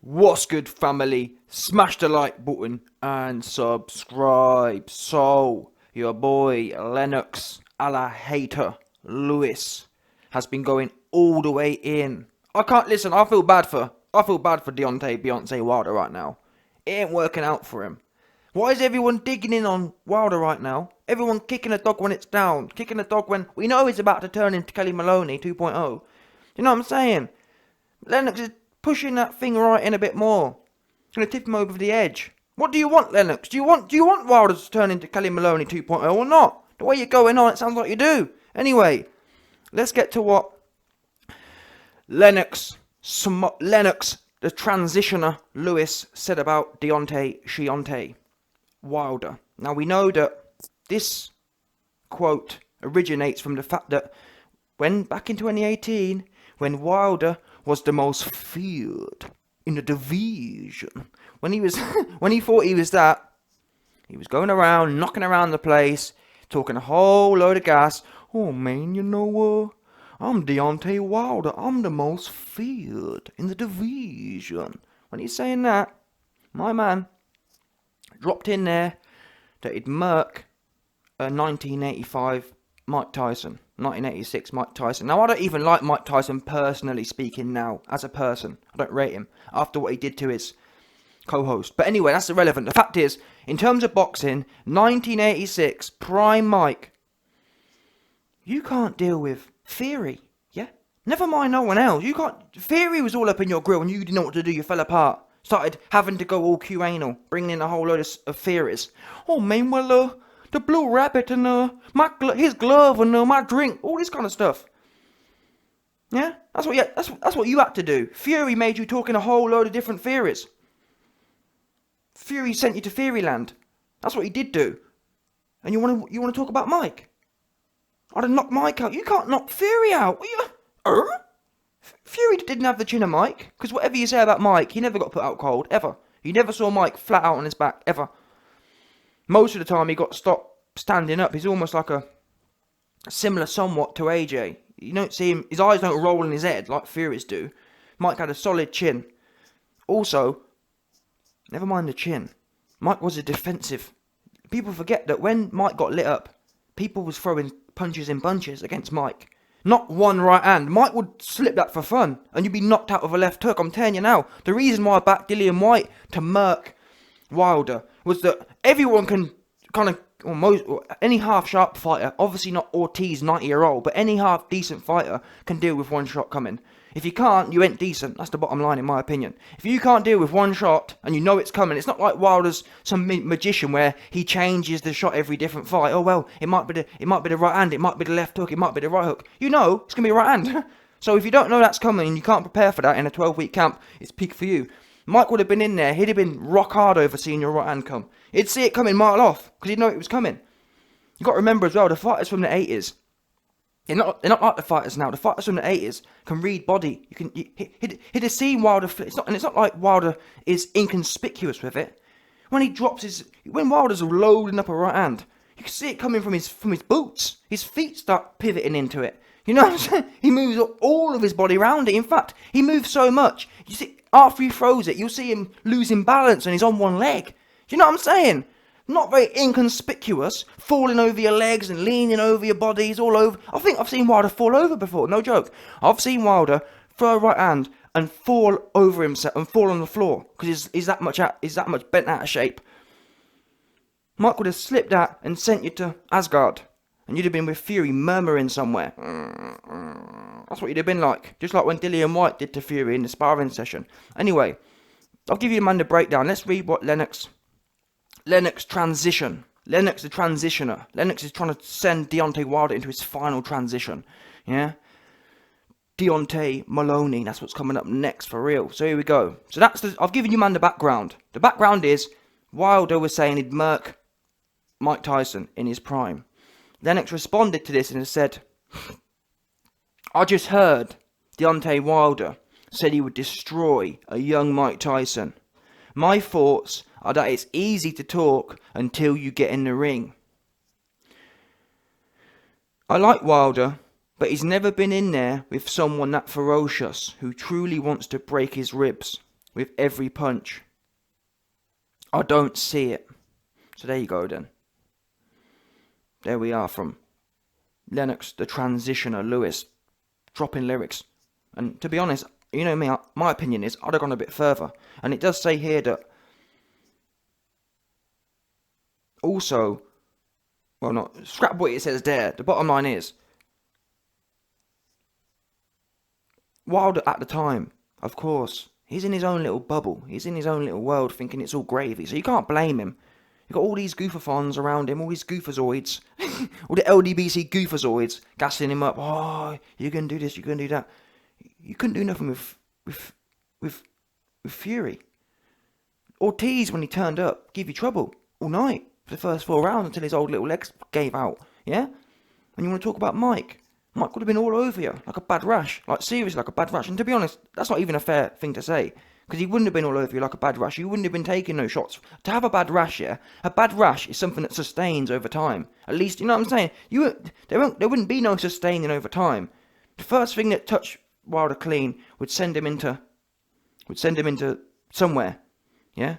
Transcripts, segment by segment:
What's good, family? Smash the like button and subscribe. So, your boy Lennox Hater Lewis has been going all the way in. I can't listen. I feel bad for Deontay Wilder right now. It ain't working out for him. Why is everyone digging in on Wilder right now? Everyone kicking a dog when it's down, kicking a dog when we know he's about to turn into Kelly Maloney 2.0. You know what I'm saying? Lennox is pushing that thing right in a bit more. It's going to tip him over the edge. What do you want, Lennox? Do you want Wilder to turn into Kelly Maloney 2.0 or not? The way you're going on, it sounds like you do. Anyway, let's get to what Lennox, the transitioner Lewis, said about Deontay Wilder. Now we know that this quote originates from the fact that when back in 2018, when Wilder was the most feared in the division, when he thought he was that, he was going around, knocking around the place, talking a whole load of gas. Oh man, you know what? I'm Deontay Wilder. I'm the most feared in the division. When he's saying that, my man dropped in there that he'd murk a 1985 Mike Tyson. 1986 Mike Tyson. Now, I don't even like Mike Tyson personally speaking now, as a person. I don't rate him after what he did to his co-host. But anyway, that's irrelevant. The fact is, in terms of boxing, 1986, prime Mike, you can't deal with Theory, yeah? Never mind no one else. You can't. Theory was all up in your grill and you didn't know what to do. You fell apart. Started having to go all Q-anal, bringing in a whole load of theories. Oh, man, well, the blue rabbit and his glove and my drink, all this kind of stuff. Yeah, that's what you had to do. Fury made you talk in a whole load of different theories. Fury sent you to Fairyland. That's what he did do. And you want to talk about Mike? I'd have knocked Mike out. You can't knock Fury out. Fury didn't have the chin of Mike, because whatever you say about Mike, he never got put out cold ever. You never saw Mike flat out on his back ever. Most of the time he got stopped standing up. He's almost like a similar somewhat to AJ. You don't see him, his eyes don't roll in his head like Fury's do. Mike had a solid chin. Also, never mind the chin, Mike was a defensive. People forget that when Mike got lit up, people was throwing punches in bunches against Mike. Not one right hand. Mike would slip that for fun, and you'd be knocked out with a left hook. I'm telling you now. The reason why I backed Dillian White to murk Wilder was that everyone can kind of, or any half-sharp fighter, obviously not Ortiz, 90-year-old, but any half-decent fighter can deal with one shot coming. If you can't, you ain't decent. That's the bottom line, in my opinion. If you can't deal with one shot and you know it's coming, it's not like Wilder's some magician where he changes the shot every different fight. Oh well, it might be the right hand, it might be the left hook, it might be the right hook. You know it's gonna be a right hand. So if you don't know that's coming and you can't prepare for that in a 12-week camp, it's peak for you. Mike would have been in there. He'd have been rock hard over seeing your right hand come. He'd see it coming mile off because he'd know it was coming. You got to remember as well, the fighters from the 80s. They're not like the fighters now. The fighters from the 80s can read body. He'd have seen Wilder. It's not like Wilder is inconspicuous with it. When Wilder's loading up a right hand, you can see it coming from his boots. His feet start pivoting into it. You know what I'm saying? He moves all of his body around it. In fact, he moves so much. You see, after he throws it, you'll see him losing balance and he's on one leg. Do you know what I'm saying? Not very inconspicuous, falling over your legs and leaning over your bodies all over. I think I've seen Wilder fall over before, no joke. I've seen Wilder throw a right hand and fall over himself and fall on the floor because he's that much bent out of shape. Mike would have slipped that and sent you to Asgard, and you'd have been with Fury murmuring somewhere. That's what you'd have been like, just like when Dillian White did to Fury in the sparring session. Anyway, I'll give you a man the breakdown. Let's read what Lennox transition. Lennox the transitioner. Lennox is trying to send Deontay Wilder into his final transition. Yeah? Deontay Maloney. That's what's coming up next for real. So here we go. So I've given you man the background. The background is Wilder was saying he'd murk Mike Tyson in his prime. Lennox responded to this and said, I just heard Deontay Wilder said he would destroy a young Mike Tyson. My thoughts are that it's easy to talk until you get in the ring. I like Wilder, but he's never been in there with someone that ferocious who truly wants to break his ribs. with every punch. I don't see it. So there you go then. There we are from Lennox, the transitioner, Lewis, dropping lyrics. And to be honest, you know me, my opinion is I'd have gone a bit further. And it does say here that also, well, not scrap what it says there. The bottom line is, Wilder at the time, of course, he's in his own little bubble. He's in his own little world thinking it's all gravy. So you can't blame him. You've got all these goofathons around him, all these goofazoids, all the LDBC goofazoids gassing him up. Oh, you can do this, you can do that. You couldn't do nothing with Fury. Ortiz, when he turned up, gave you trouble all night for the first 4 rounds until his old little legs gave out. Yeah? And you want to talk about Mike? Mike would have been all over you like a bad rash. Like, seriously, like a bad rash. And to be honest, that's not even a fair thing to say. Because he wouldn't have been all over you like a bad rash. You wouldn't have been taking no shots. To have a bad rash, yeah? A bad rash is something that sustains over time. At least, you know what I'm saying? There wouldn't be no sustaining over time. The first thing that touched Wilder clean would send him into somewhere. Yeah?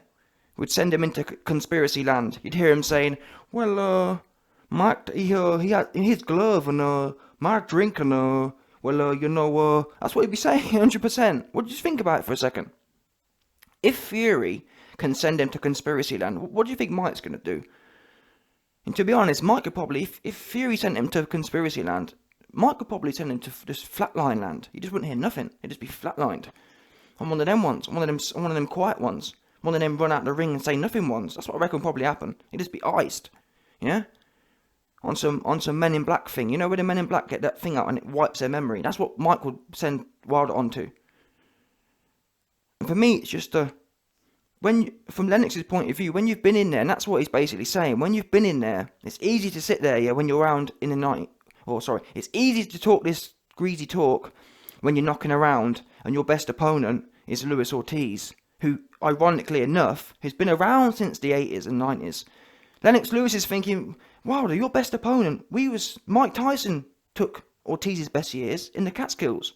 Would send him into conspiracy land. You'd hear him saying, well, Mark, he had in his glove, and Mark drinking, that's what he'd be saying, 100%. What do you think about it for a second? If Fury can send him to conspiracy land, what do you think Mike's going to do? And to be honest, Mike could probably, if Fury sent him to conspiracy land, Mike could probably send him to just flatline land. He just wouldn't hear nothing. He'd just be flatlined. On one of them ones, one of them quiet ones, one of them run out the ring and say nothing ones. That's what I reckon would probably happen. He'd just be iced, yeah. On some Men in Black thing, you know, where the Men in Black get that thing out and it wipes their memory. That's what Mike would send Wilder onto. And for me, it's just from Lennox's point of view, when you've been in there, and that's what he's basically saying, when you've been in there, it's easy to sit there, yeah, when you're around in the night, it's easy to talk this greasy talk when you're knocking around and your best opponent is Luis Ortiz, who, ironically enough, has been around since the 80s and 90s. Lennox Lewis is thinking, Wilder, your best opponent, Mike Tyson took Ortiz's best years in the Catskills.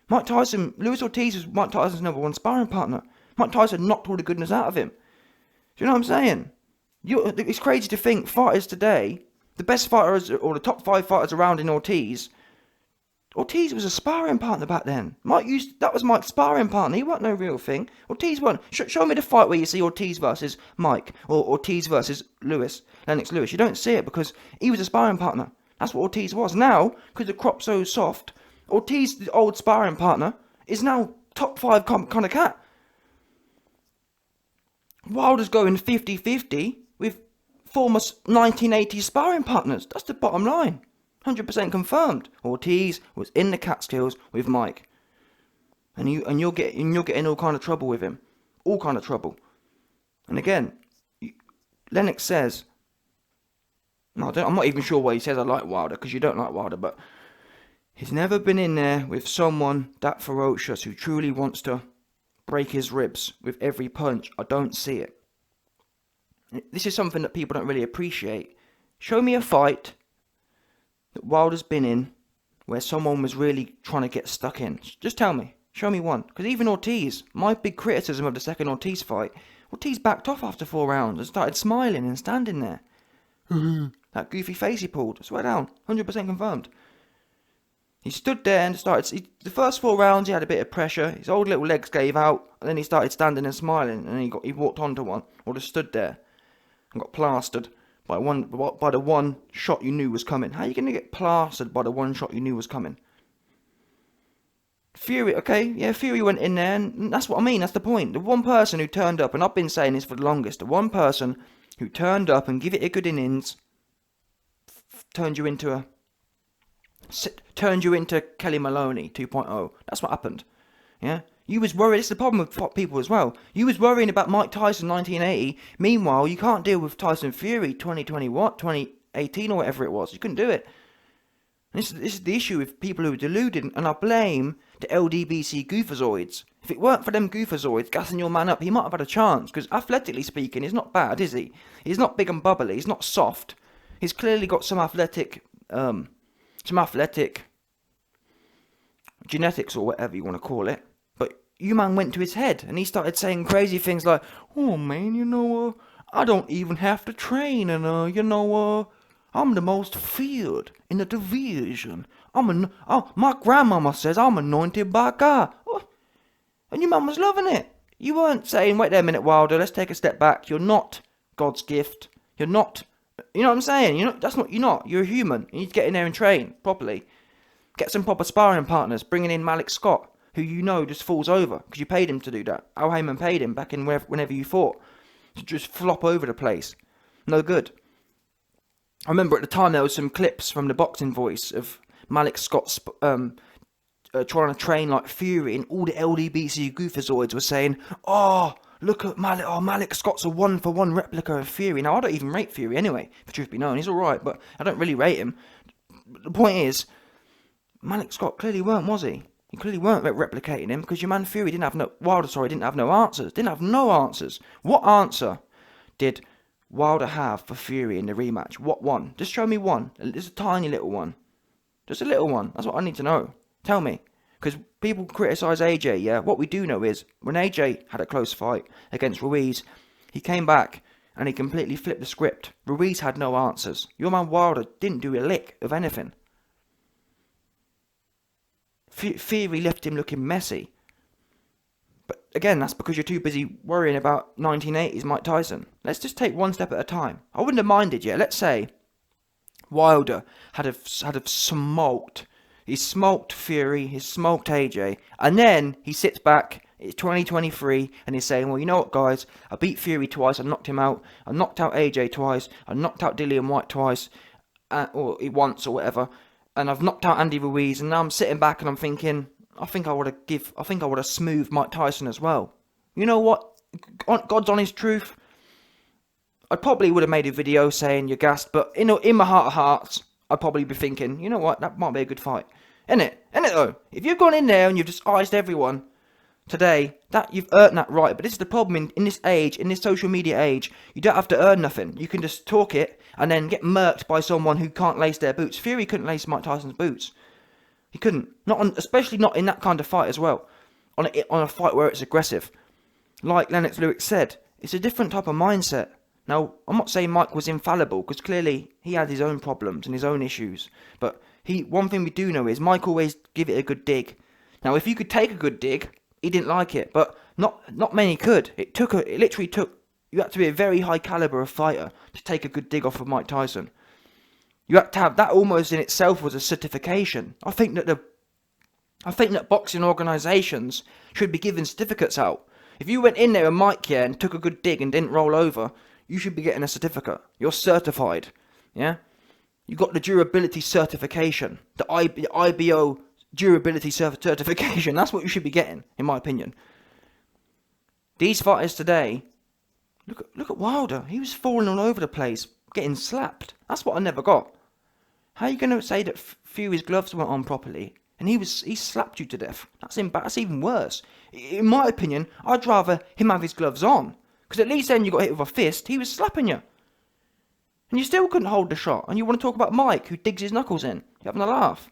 Luis Ortiz was Mike Tyson's #1 sparring partner. Mike Tyson knocked all the goodness out of him. Do you know what I'm saying? It's crazy to think fighters today, the best fighters or the top 5 fighters around in Ortiz was a sparring partner back then. That was Mike's sparring partner. He wasn't no real thing. Ortiz wasn't. Show me the fight where you see Ortiz versus Mike or Ortiz versus Lennox Lewis. You don't see it because he was a sparring partner. That's what Ortiz was. Now, because the crop's so soft, Ortiz, the old sparring partner, is now top 5 kind of cat. Wilder's going 50-50 with former 1980s sparring partners. That's the bottom line. 100% confirmed. Ortiz was in the Catskills with Mike. And you're getting all kind of trouble with him. All kind of trouble. And again, Lennox says, I'm not even sure why he says I like Wilder, because you don't like Wilder, but he's never been in there with someone that ferocious who truly wants to break his ribs with every punch. I don't see it. This is something that people don't really appreciate. Show me a fight that Wilder's been in where someone was really trying to get stuck in. Just tell me. Show me one. Because even Ortiz, my big criticism of the second Ortiz fight, Ortiz backed off after 4 rounds and started smiling and standing there. That goofy face he pulled. Swear down. 100% confirmed. He stood there and the first 4 rounds he had a bit of pressure. His old little legs gave out. And then he started standing and smiling. And he walked onto one. Or just stood there. And got plastered by the one shot you knew was coming. How are you going to get plastered by the one shot you knew was coming? Fury, okay, yeah, Fury went in there, and that's what I mean, that's the point. The one person who turned up, and I've been saying this for the longest, the one person who turned up and give it a good innings, turned you into Kelly Maloney 2.0. That's what happened, yeah? You was worried, it's the problem with people as well. You was worrying about Mike Tyson 1980, meanwhile, you can't deal with Tyson Fury 2018 or whatever it was. You couldn't do it. And this is the issue with people who are deluded, and I blame the LDBC goofazoids. If it weren't for them goofazoids gassing your man up, he might have had a chance, because athletically speaking, he's not bad, is he? He's not big and bubbly, he's not soft. He's clearly got some athletic genetics or whatever you want to call it. But you man went to his head and he started saying crazy things like, "Oh man, I don't even have to train, and I'm the most feared in the division. My grandmama says I'm anointed by God." Oh, and your mum was loving it. You weren't saying, "Wait there a minute, Wilder, let's take a step back. You're not God's gift. You're not," you know what I'm saying? You're not. You're a human. You need to get in there and train properly. Get some proper sparring partners, bringing in Malik Scott, who just falls over, because you paid him to do that. Al Heyman paid him back in whenever you fought. To just flop over the place. No good. I remember at the time there was some clips from the Boxing Voice of Malik Scott trying to train like Fury, and all the LDBC goofazoids were saying, "Oh, look at Malik, Malik Scott's a one-for-one replica of Fury." Now, I don't even rate Fury anyway, for truth be known. He's alright, but I don't really rate him. The point is, Malik Scott clearly weren't, was he? He clearly weren't replicating him, because your man Fury didn't have no answers. Didn't have no answers. What answer did Wilder have for Fury in the rematch? What one? Just show me one. Just a tiny little one. Just a little one. That's what I need to know. Tell me. Because people criticise AJ, yeah? What we do know is, when AJ had a close fight against Ruiz, he came back and he completely flipped the script. Ruiz had no answers. Your man Wilder didn't do a lick of anything. Fury left him looking messy. But again, that's because you're too busy worrying about 1980s Mike Tyson. Let's just take one step at a time. I wouldn't have minded, yeah. Let's say Wilder had smoked. He smoked Fury, he smoked AJ, and then he sits back, it's 2023, and he's saying, "Well, you know what, guys? I beat Fury twice, I knocked him out, I knocked out AJ twice, I knocked out Dillian White twice, or once or whatever, and I've knocked out Andy Ruiz, and now I'm sitting back and I'm thinking, I think I would have smoothed Mike Tyson as well." You know what? God's honest truth, I probably would have made a video saying you're gassed, but in my heart of hearts, I'd probably be thinking, you know what, that might be a good fight. Innit though? If you've gone in there and you've just iced everyone today, that you've earned that right. But this is the problem in this age, in this social media age. You don't have to earn nothing. You can just talk it and then get murked by someone who can't lace their boots. Fury couldn't lace Mike Tyson's boots. He couldn't. Especially not in that kind of fight as well. On a fight where it's aggressive. Like Lennox Lewis said, it's a different type of mindset. Now, I'm not saying Mike was infallible, because clearly he had his own problems and his own issues. But one thing we do know is Mike always give it a good dig. Now, if you could take a good dig, he didn't like it, but not many could. You had to be a very high caliber of fighter to take a good dig off of Mike Tyson. You had to have that. Almost in itself was a certification. I think that boxing organisations should be giving certificates out. If you went in there and Mike and took a good dig and didn't roll over, you should be getting a certificate. You're certified, yeah? You got the durability certification, the IBO durability certification. That's what you should be getting, in my opinion. These fighters today, look at Wilder. He was falling all over the place, getting slapped. That's what I never got. How are you going to say that Fury's gloves weren't on properly and he slapped you to death? That's even worse. In my opinion, I'd rather him have his gloves on, because at least then you got hit with a fist. He was slapping you, and you still couldn't hold the shot. And you want to talk about Mike, who digs his knuckles in? You're having a laugh.